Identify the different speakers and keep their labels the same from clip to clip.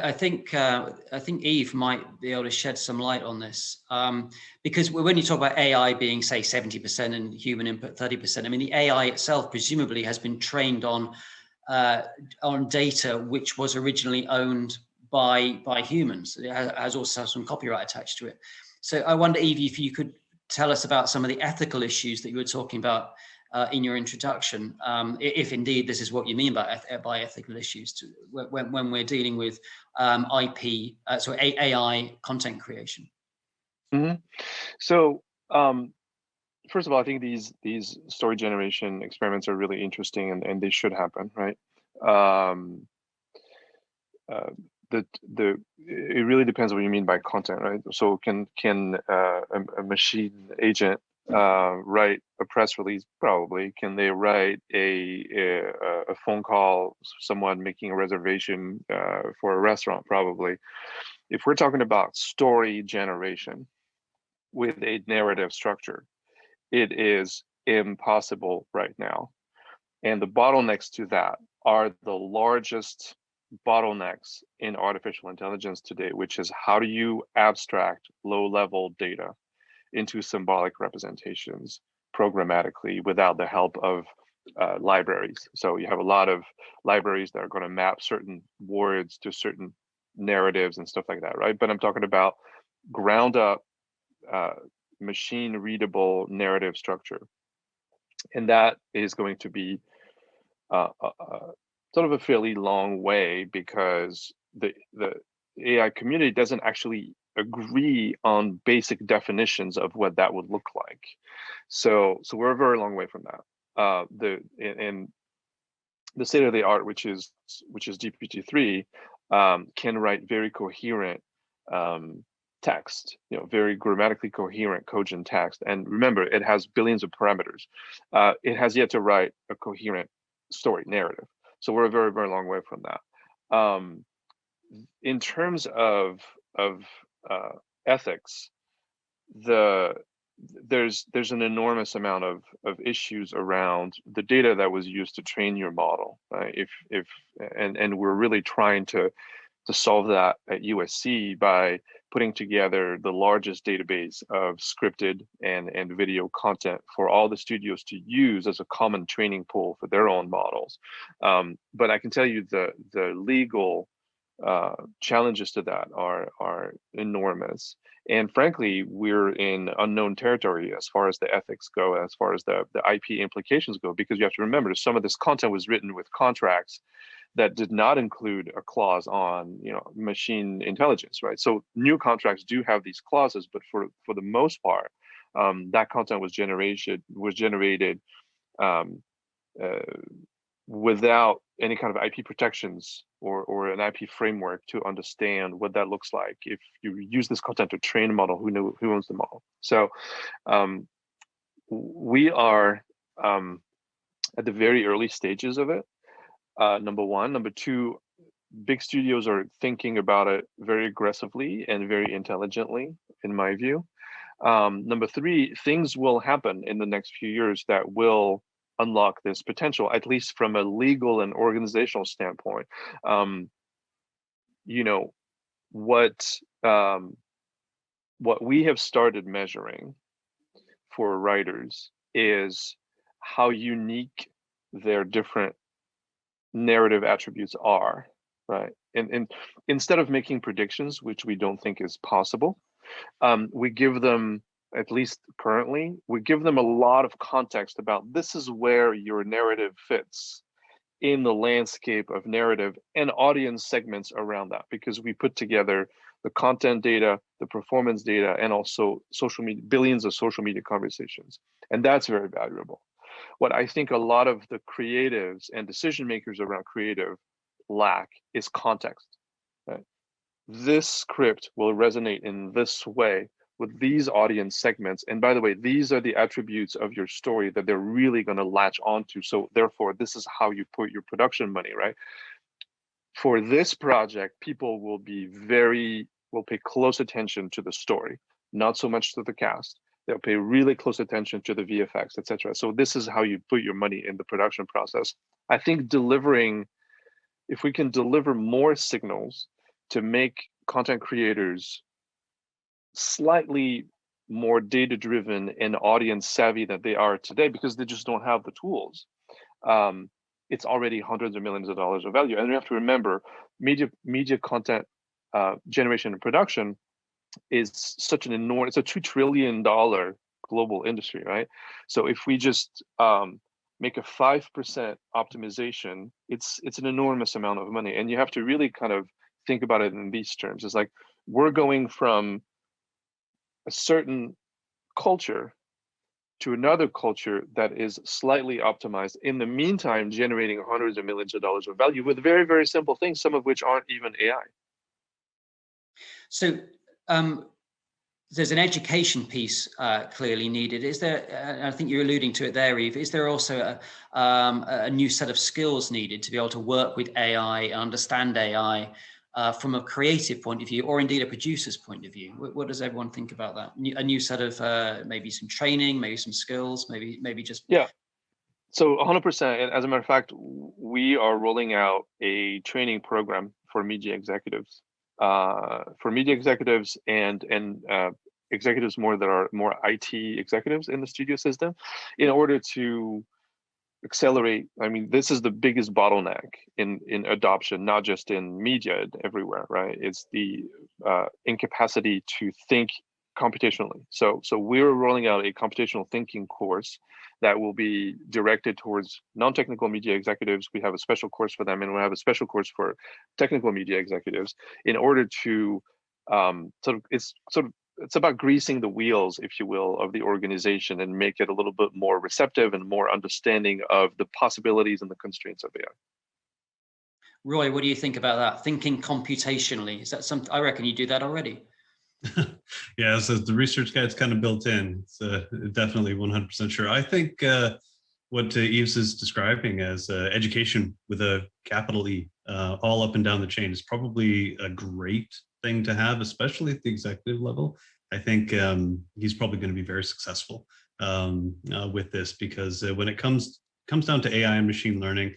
Speaker 1: I think Yves might be able to shed some light on this, because when you talk about AI being, say, 70% and human input 30%, I mean, the AI itself presumably has been trained on data which was originally owned by humans. It has also some copyright attached to it. So I wonder, Yves, if you could tell us about some of the ethical issues that you were talking about in your introduction, if indeed this is what you mean by ethical issues, when we're dealing with AI content creation.
Speaker 2: Mm-hmm. So first of all, I think these story generation experiments are really interesting, and they should happen, right? It really depends what you mean by content, right? So can a machine agent write a press release? Probably. Can they write a phone call, someone making a reservation for a restaurant? Probably. If we're talking about story generation with a narrative structure, it is impossible right now. And the bottlenecks to that are the largest bottlenecks in artificial intelligence today, which is how do you abstract low-level data into symbolic representations programmatically without the help of libraries. So you have a lot of libraries that are going to map certain words to certain narratives and stuff like that, right? But I'm talking about ground up machine readable narrative structure. And that is going to be sort of a fairly long way, because the AI community doesn't actually agree on basic definitions of what that would look like. So we're a very long way from that. And the state of the art, which is GPT-3, can write very coherent text, very grammatically coherent, cogent text. And remember, it has billions of parameters. It has yet to write a coherent story narrative. So we're a very, very long way from that. In terms of ethics, there's an enormous amount of issues around the data that was used to train your model, right? And we're really trying to solve that at USC by putting together the largest database of scripted and video content for all the studios to use as a common training pool for their own models. But I can tell you the legal challenges to that are enormous. And frankly, we're in unknown territory as far as the ethics go, as far as the IP implications go, because you have to remember some of this content was written with contracts that did not include a clause on machine intelligence, right? So new contracts do have these clauses, but for the most part, that content was generated without any kind of IP protections or an IP framework to understand what that looks like. If you use this content to train a model, who owns the model? So we are at the very early stages of it. Number one. Number two, big studios are thinking about it very aggressively and very intelligently, in my view. Number three, things will happen in the next few years that will unlock this potential, at least from a legal and organizational standpoint. What we have started measuring for writers is how unique their different narrative attributes are, right? And instead of making predictions, which we don't think is possible, we give them, at least currently, we give them a lot of context about this is where your narrative fits in the landscape of narrative and audience segments around that, because we put together the content data, the performance data, and also social media, billions of social media conversations. And that's very valuable. What I think a lot of the creatives and decision makers around creative lack is context, right? This script will resonate in this way with these audience segments. And by the way, these are the attributes of your story that they're really going to latch onto. So therefore, this is how you put your production money, right? For this project, people will pay close attention to the story, not so much to the cast. They'll pay really close attention to the VFX, etc. So this is how you put your money in the production process. I think if we can deliver more signals to make content creators slightly more data-driven and audience savvy than they are today, because they just don't have the tools. It's already hundreds of millions of dollars of value. And you have to remember, media content generation and production is such an enormous, it's a $2 trillion global industry, right? So if we just make a 5% optimization, it's an enormous amount of money. And you have to really kind of think about it in these terms. It's like, we're going from a certain culture to another culture that is slightly optimized, in the meantime generating hundreds of millions of dollars of value with very, very simple things, some of which aren't even AI.
Speaker 1: So there's an education piece clearly needed. Is there, I think you're alluding to it there, Yves, is there also a new set of skills needed to be able to work with AI, understand AI from a creative point of view, or indeed a producer's point of view? What does everyone think about that? A new set of maybe some training, maybe some skills, maybe just...
Speaker 2: Yeah, so 100%. And as a matter of fact, we are rolling out a training program for media executives. And executives more that are more IT executives in the studio system, in order to accelerate. I mean, this is the biggest bottleneck in adoption, not just in media, everywhere, right? It's the incapacity to think computationally. So we're rolling out a computational thinking course that will be directed towards non-technical media executives. We have a special course for them, and we have a special course for technical media executives, in order to it's about greasing the wheels, if you will, of the organization, and make it a little bit more receptive and more understanding of the possibilities and the constraints of AI.
Speaker 1: Roy, what do you think about that? Thinking computationally, is that something? I reckon you do that already.
Speaker 3: Yeah, so the research guide's kind of built in. It's definitely 100% sure. I think what Yves is describing as education with a capital E, all up and down the chain, is probably a great thing to have, especially at the executive level. I think he's probably going to be very successful with this, because when it comes down to AI and machine learning,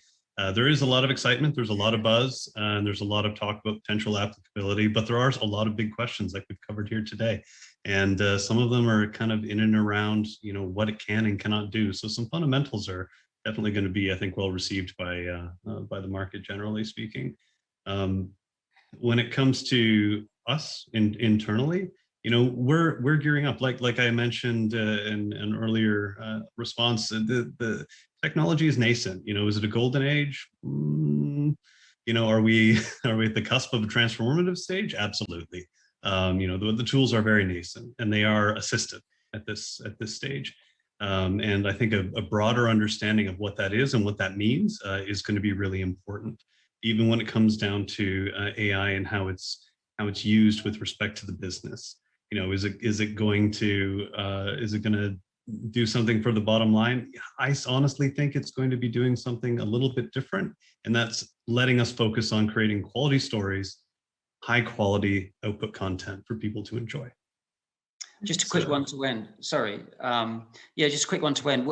Speaker 3: there is a lot of excitement, there's a lot of buzz, and there's a lot of talk about potential applicability, but there are a lot of big questions like we've covered here today. And some of them are kind of in and around, what it can and cannot do. So some fundamentals are definitely going to be, I think, well received by the market, generally speaking. When it comes to us internally, we're gearing up. Like I mentioned in an earlier response, the technology is nascent. Is it a golden age? Are we at the cusp of a transformative stage? Absolutely. The tools are very nascent, and they are assistive at this stage. And I think a broader understanding of what that is and what that means is going to be really important, even when it comes down to AI and how it's used with respect to the business. Is it going to do something for the bottom line? I honestly think it's going to be doing something a little bit different, and that's letting us focus on creating quality stories, high quality output content for people to enjoy.
Speaker 1: Just a quick one to end. Sorry. Just a quick one to end.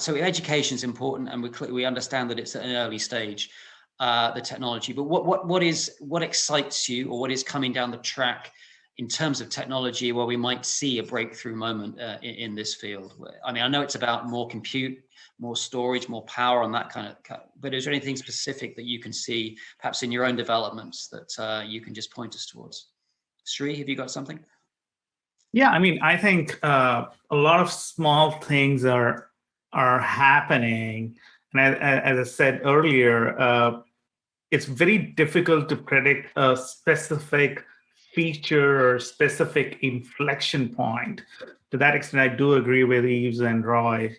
Speaker 1: So education is important, and we understand that it's at an early stage, the technology. But what excites you, or what is coming down the track in terms of technology where we might see a breakthrough moment in this field? I mean, I know it's about more compute, more storage, more power, and that kind of. But is there anything specific that you can see, perhaps in your own developments, that you can just point us towards? Sri, have you got something?
Speaker 4: Yeah, I mean, I think a lot of small things are happening, and as I said earlier, it's very difficult to predict a specific feature or specific inflection point. To that extent, I do agree with Yves and Roy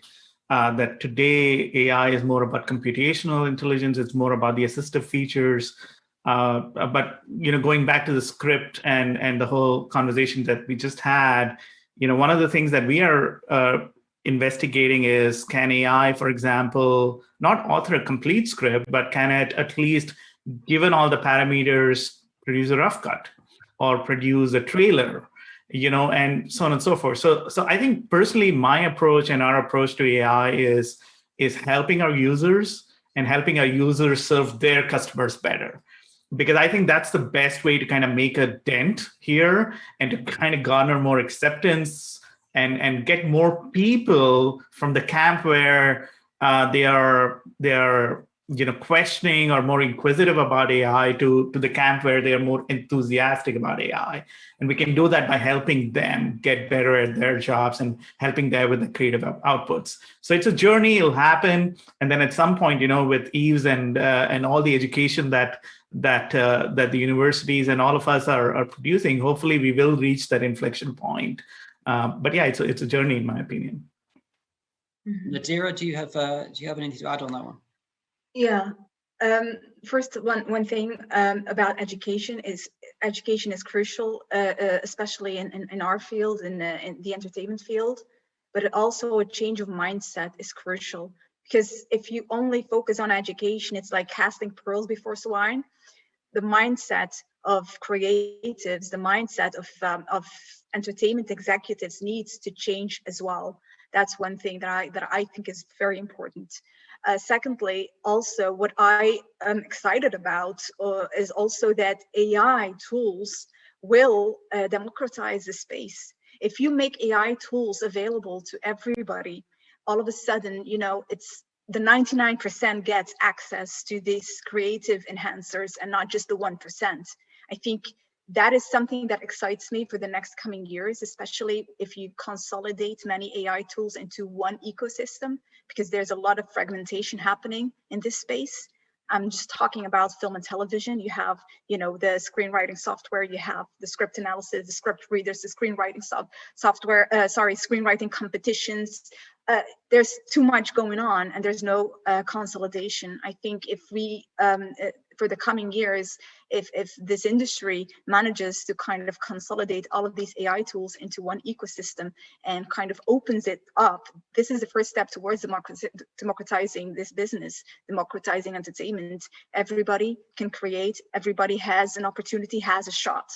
Speaker 4: that today AI is more about computational intelligence. It's more about the assistive features. But going back to the script and the whole conversation that we just had, one of the things that we are investigating is, can AI, for example, not author a complete script, but can it at least, given all the parameters, produce a rough cut or produce a trailer, and so on and so forth. So I think personally, my approach and our approach to AI is helping our users and helping our users serve their customers better. because I think that's the best way to kind of make a dent here and to kind of garner more acceptance and get more people from the camp where they are questioning or more inquisitive about AI to the camp where they are more enthusiastic about AI. And we can do that by helping them get better at their jobs and helping them with the creative outputs. So it's a journey, it'll happen. And then at some point, with Yves and all the education that the universities and all of us are producing, hopefully we will reach that inflection point. But yeah, it's a journey in my opinion.
Speaker 1: Nadira, do you have anything to add on that one?
Speaker 5: Yeah. First, one thing about education is crucial, especially in our field, in the entertainment field. But also a change of mindset is crucial, because if you only focus on education, it's like casting pearls before swine. The mindset of creatives, the mindset of entertainment executives needs to change as well. That's one thing that I think is very important. Secondly, also what I am excited about is also that AI tools will democratize the space. If you make AI tools available to everybody, all of a sudden, it's the 99% gets access to these creative enhancers and not just the 1%. I think that is something that excites me for the next coming years, especially if you consolidate many AI tools into one ecosystem, because there's a lot of fragmentation happening in this space. I'm just talking about film and television. You have, the screenwriting software, you have the script analysis, the script readers, the screenwriting screenwriting competitions. There's too much going on and there's no consolidation. I think if we, for the coming years, if this industry manages to kind of consolidate all of these AI tools into one ecosystem and kind of opens it up, this is the first step towards democratizing this business, democratizing entertainment. Everybody can create, everybody has an opportunity, has a shot.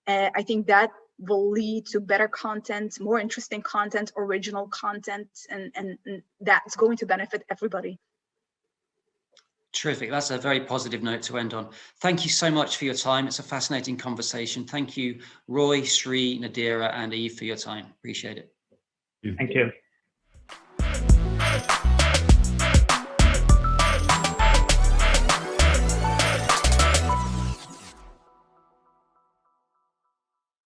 Speaker 5: I think that will lead to better content, more interesting content, original content, and that's going to benefit everybody.
Speaker 1: Terrific. That's a very positive note to end on. Thank you so much for your time. It's a fascinating conversation. Thank you, Roy, Sri, Nadira, and Yves for your time. Appreciate it.
Speaker 4: Thank you.